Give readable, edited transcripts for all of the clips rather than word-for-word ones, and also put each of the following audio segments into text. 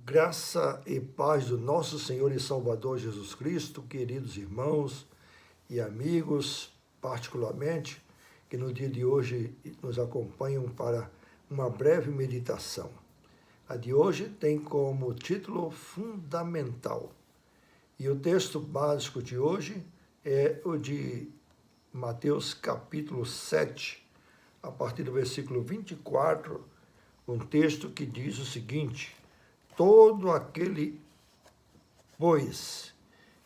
Graça e paz do nosso Senhor e Salvador Jesus Cristo, queridos irmãos e amigos, particularmente, que no dia de hoje nos acompanham para uma breve meditação. A de hoje tem como título Fundamental. E o texto básico de hoje é o de Mateus capítulo 7, a partir do versículo 24, um texto que diz o seguinte: todo aquele, pois,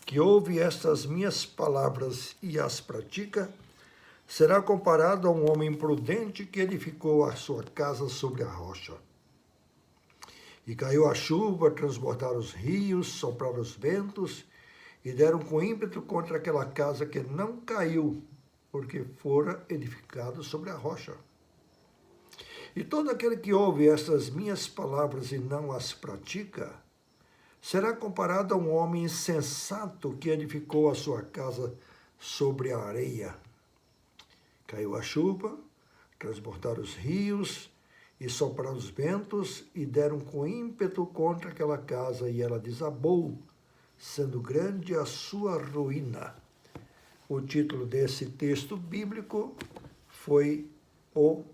que ouve estas minhas palavras e as pratica, será comparado a um homem prudente que edificou a sua casa sobre a rocha. E caiu a chuva, transbordaram os rios, sopraram os ventos, e deram com ímpeto contra aquela casa que não caiu, porque fora edificado sobre a rocha. E todo aquele que ouve estas minhas palavras e não as pratica, será comparado a um homem insensato que edificou a sua casa sobre a areia. Caiu a chuva, transbordaram os rios e sopraram os ventos e deram com ímpeto contra aquela casa e ela desabou, sendo grande a sua ruína. O título desse texto bíblico foi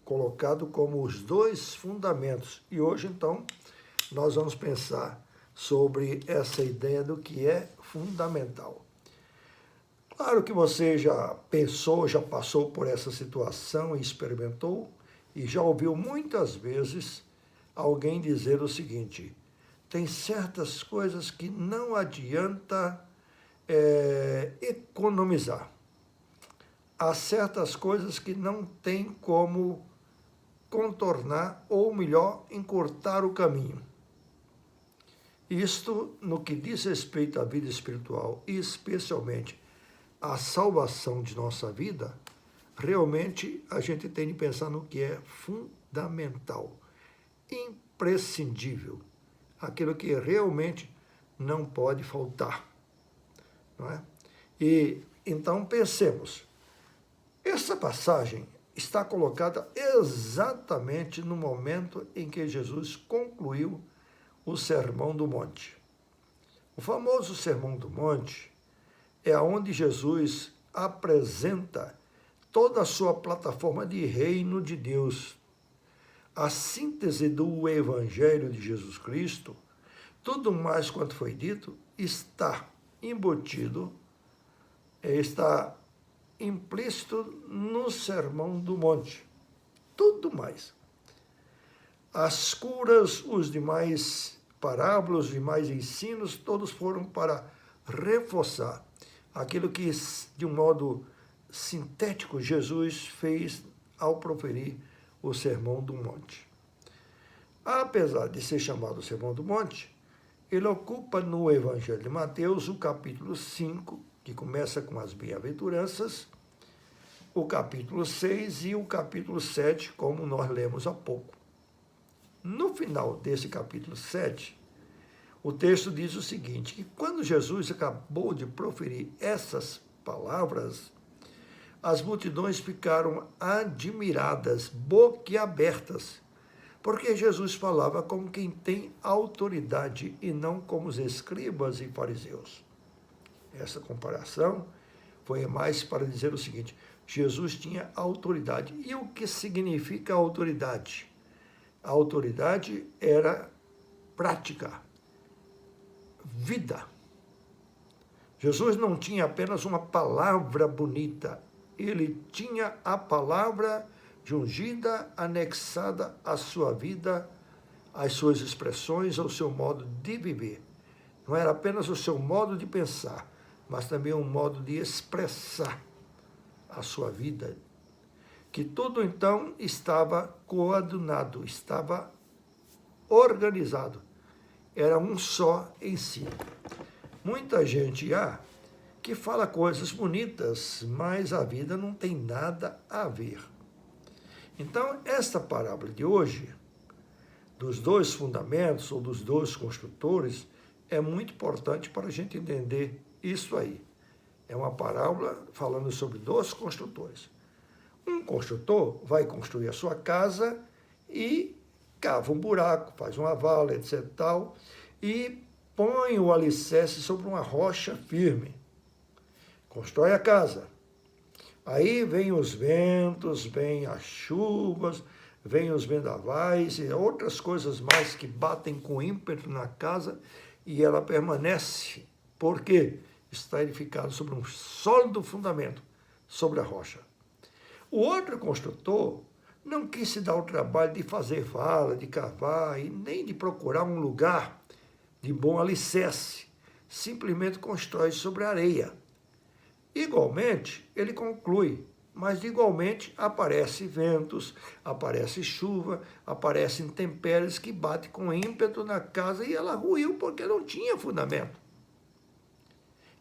colocado como os dois fundamentos. E hoje, então, nós vamos pensar sobre essa ideia do que é fundamental. Claro que você já pensou, já passou por essa situação e experimentou, e já ouviu muitas vezes alguém dizer o seguinte: tem certas coisas que não adianta economizar. Há certas coisas que não tem como contornar, ou melhor, encurtar o caminho. Isto no que diz respeito à vida espiritual e especialmente à salvação de nossa vida, realmente a gente tem de pensar no que é fundamental, imprescindível, aquilo que realmente não pode faltar, não é? E então pensemos, essa passagem está colocada exatamente no momento em que Jesus concluiu o Sermão do Monte. O famoso Sermão do Monte é onde Jesus apresenta toda a sua plataforma de reino de Deus, a síntese do Evangelho de Jesus Cristo. Tudo mais quanto foi dito está embutido, está implícito no Sermão do Monte. Tudo mais. As curas, os demais parábolas, os demais ensinos, todos foram para reforçar aquilo que, de um modo sintético, Jesus fez ao proferir o Sermão do Monte. Apesar de ser chamado Sermão do Monte, ele ocupa no Evangelho de Mateus o capítulo 5, que começa com as bem-aventuranças, o capítulo 6 e o capítulo 7, como nós lemos há pouco. No final desse capítulo 7, o texto diz o seguinte, que quando Jesus acabou de proferir essas palavras, as multidões ficaram admiradas, boquiabertas, porque Jesus falava como quem tem autoridade e não como os escribas e fariseus. Essa comparação foi mais para dizer o seguinte: Jesus tinha autoridade. E o que significa autoridade? A autoridade era prática, vida. Jesus não tinha apenas uma palavra bonita, ele tinha a palavra de ungida anexada à sua vida, às suas expressões, ao seu modo de viver. Não era apenas o seu modo de pensar, mas também um modo de expressar a sua vida, que tudo então estava coadunado, estava organizado, era um só em si. Muita gente que fala coisas bonitas, mas a vida não tem nada a ver. Então, esta parábola de hoje, dos dois fundamentos ou dos dois construtores, é muito importante para a gente entender isso aí. É uma parábola falando sobre dois construtores. Um construtor vai construir a sua casa e cava um buraco, faz uma vala, etc. tal, e põe o alicerce sobre uma rocha firme. Constrói a casa. Aí vem os ventos, vem as chuvas, vem os vendavais e outras coisas mais que batem com ímpeto na casa e ela permanece. Por quê? Está edificado sobre um sólido fundamento, sobre a rocha. O outro construtor não quis se dar o trabalho de fazer vala, de cavar e nem de procurar um lugar de bom alicerce. Simplesmente constrói sobre a areia. Igualmente, ele conclui, mas igualmente aparecem ventos, aparece chuva, aparecem intempéries que batem com ímpeto na casa e ela ruiu porque não tinha fundamento.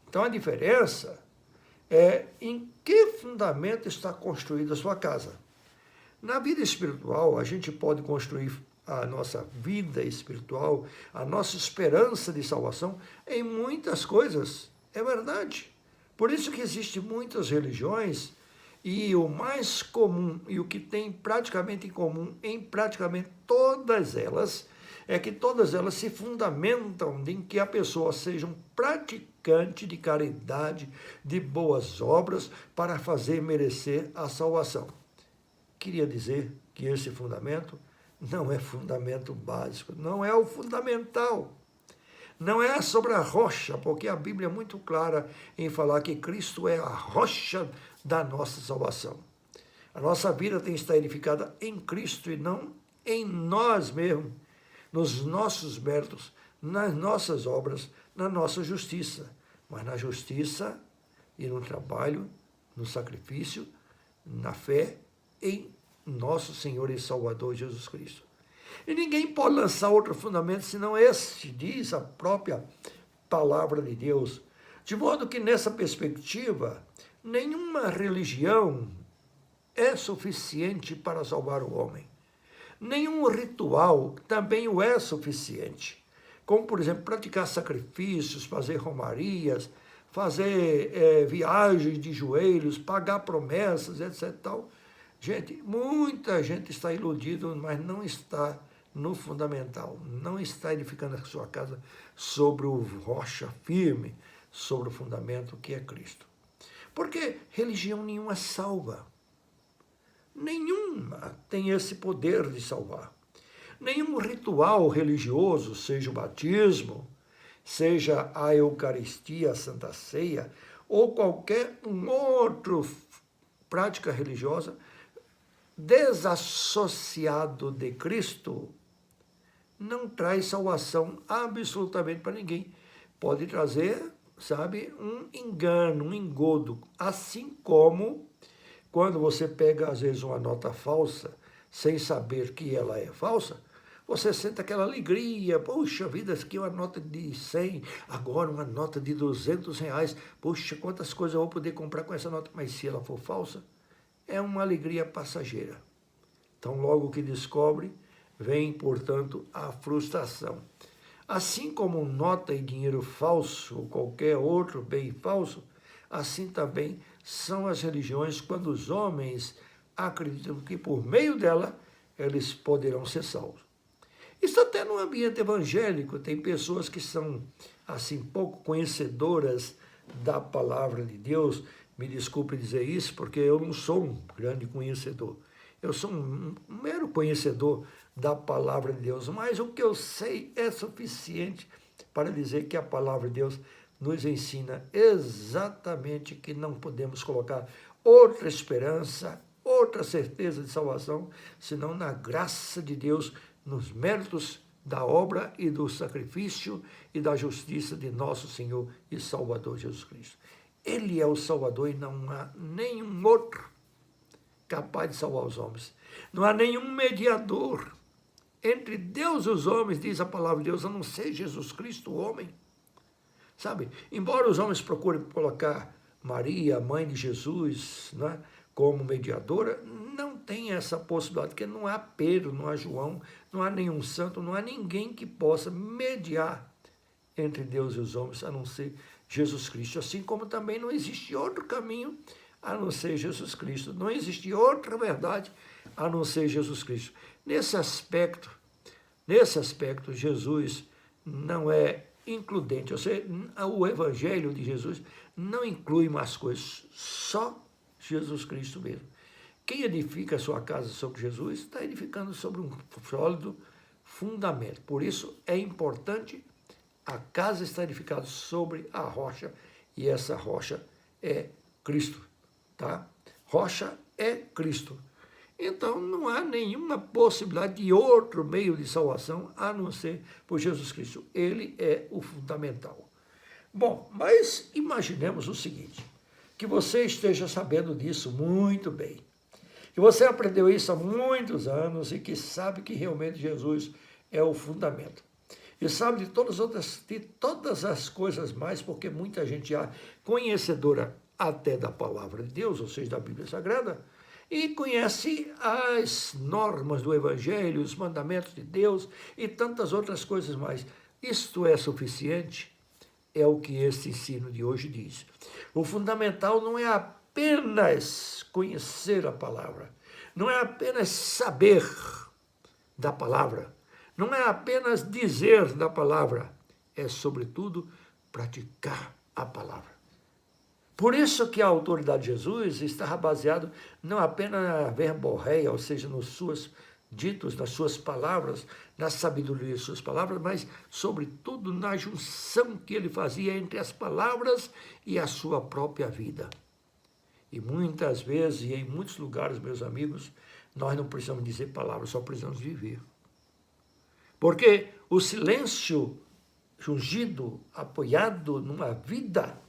Então a diferença é em que fundamento está construída a sua casa. Na vida espiritual, a gente pode construir a nossa vida espiritual, a nossa esperança de salvação em muitas coisas. É verdade. Por isso que existem muitas religiões e o mais comum e o que tem praticamente em comum em praticamente todas elas é que todas elas se fundamentam em que a pessoa seja um praticante de caridade, de boas obras para fazer merecer a salvação. Queria dizer que esse fundamento não é fundamento básico, não é o fundamental. Não é sobre a rocha, porque a Bíblia é muito clara em falar que Cristo é a rocha da nossa salvação. A nossa vida tem que estar edificada em Cristo e não em nós mesmos, nos nossos méritos, nas nossas obras, na nossa justiça. Mas na justiça e no trabalho, no sacrifício, na fé em nosso Senhor e Salvador Jesus Cristo. E ninguém pode lançar outro fundamento senão esse, diz a própria palavra de Deus. De modo que nessa perspectiva, nenhuma religião é suficiente para salvar o homem. Nenhum ritual também o é suficiente. Como, por exemplo, praticar sacrifícios, fazer romarias, fazer viagens de joelhos, pagar promessas, etc. Tal. Gente, muita gente está iludida, mas não está no fundamental, não está edificando a sua casa sobre o rocha firme, sobre o fundamento que é Cristo. Porque religião nenhuma salva. Nenhuma tem esse poder de salvar. Nenhum ritual religioso, seja o batismo, seja a Eucaristia, a Santa Ceia, ou qualquer outra prática religiosa, desassociado de Cristo, não traz salvação absolutamente para ninguém. Pode trazer, sabe, um engano, um engodo. Assim como quando você pega, às vezes, uma nota falsa, sem saber que ela é falsa, você sente aquela alegria. Poxa vida, aqui é uma nota de 100, agora uma nota de R$ 200. Poxa, quantas coisas eu vou poder comprar com essa nota. Mas se ela for falsa, é uma alegria passageira. Então, logo que descobre, vem, portanto, a frustração. Assim como nota e dinheiro falso, ou qualquer outro bem falso, assim também são as religiões quando os homens acreditam que por meio dela eles poderão ser salvos. Isso até no ambiente evangélico, tem pessoas que são, assim, pouco conhecedoras da palavra de Deus. Me desculpe dizer isso, porque eu não sou um grande conhecedor. Eu sou um mero conhecedor da palavra de Deus, mas o que eu sei é suficiente para dizer que a palavra de Deus nos ensina exatamente que não podemos colocar outra esperança, outra certeza de salvação, senão na graça de Deus, nos méritos da obra e do sacrifício e da justiça de nosso Senhor e Salvador Jesus Cristo. Ele é o Salvador e não há nenhum outro capaz de salvar os homens. Não há nenhum mediador entre Deus e os homens, diz a palavra de Deus, a não ser Jesus Cristo, o homem. Sabe, embora os homens procurem colocar Maria, mãe de Jesus, né, como mediadora, não tem essa possibilidade, porque não há Pedro, não há João, não há nenhum santo, não há ninguém que possa mediar entre Deus e os homens, a não ser Jesus Cristo. Assim como também não existe outro caminho a não ser Jesus Cristo. Não existe outra verdade a não ser Jesus Cristo. Nesse aspecto, Jesus não é includente. Ou seja, o Evangelho de Jesus não inclui mais coisas, só Jesus Cristo mesmo. Quem edifica a sua casa sobre Jesus está edificando sobre um sólido fundamento. Por isso é importante a casa estar edificada sobre a rocha, e essa rocha é Cristo, tá? Rocha é Cristo. Então não há nenhuma possibilidade de outro meio de salvação a não ser por Jesus Cristo. Ele é o fundamental. Bom, mas imaginemos o seguinte, que você esteja sabendo disso muito bem, que você aprendeu isso há muitos anos e que sabe que realmente Jesus é o fundamento. E sabe de todas as coisas mais, porque muita gente é conhecedora até da palavra de Deus, ou seja, da Bíblia Sagrada, e conhece as normas do Evangelho, os mandamentos de Deus e tantas outras coisas mais. Isto é suficiente? É o que este ensino de hoje diz. O fundamental não é apenas conhecer a palavra, não é apenas saber da palavra, não é apenas dizer da palavra, é, sobretudo, praticar a palavra. Por isso que a autoridade de Jesus estava baseada não apenas na verborreia, ou seja, nos seus ditos, nas suas palavras, na sabedoria de suas palavras, mas, sobretudo, na junção que ele fazia entre as palavras e a sua própria vida. E muitas vezes, e em muitos lugares, meus amigos, nós não precisamos dizer palavras, só precisamos viver. Porque o silêncio ungido, apoiado numa vida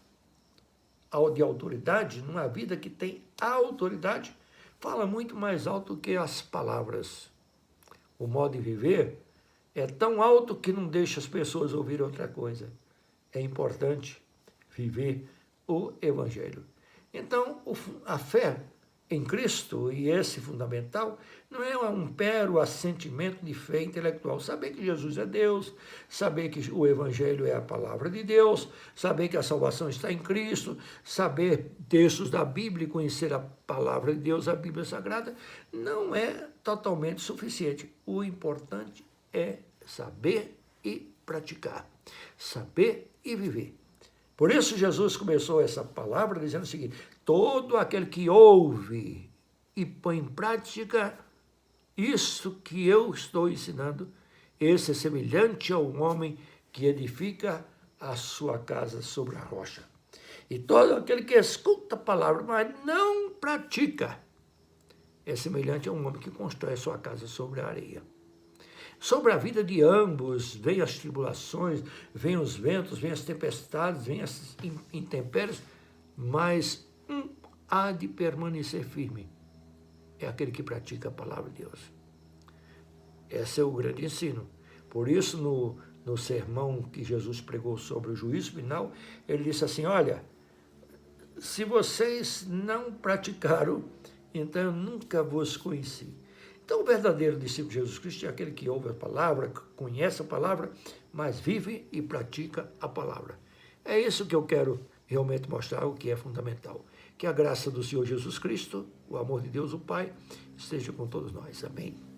de autoridade, numa vida que tem autoridade, fala muito mais alto que as palavras. O modo de viver é tão alto que não deixa as pessoas ouvir outra coisa. É importante viver o Evangelho. Então, a fé em Cristo, e esse fundamental, não é um mero assentimento de fé intelectual. Saber que Jesus é Deus, saber que o Evangelho é a palavra de Deus, saber que a salvação está em Cristo, saber textos da Bíblia e conhecer a palavra de Deus, a Bíblia Sagrada, não é totalmente suficiente. O importante é saber e praticar, saber e viver. Por isso Jesus começou essa palavra dizendo o seguinte: todo aquele que ouve e põe em prática isso que eu estou ensinando, esse é semelhante a um homem que edifica a sua casa sobre a rocha. E todo aquele que escuta a palavra, mas não pratica, é semelhante a um homem que constrói a sua casa sobre a areia. Sobre a vida de ambos, vêm as tribulações, vêm os ventos, vêm as tempestades, vêm as intempéries, mas há de permanecer firme. É aquele que pratica a palavra de Deus. Esse é o grande ensino. Por isso, no sermão que Jesus pregou sobre o juízo final, ele disse assim: olha, se vocês não praticaram, então eu nunca vos conheci. Então, o verdadeiro discípulo de Jesus Cristo é aquele que ouve a palavra, conhece a palavra, mas vive e pratica a palavra. É isso que eu quero realmente mostrar, o que é fundamental. Que a graça do Senhor Jesus Cristo, o amor de Deus, o Pai, esteja com todos nós. Amém.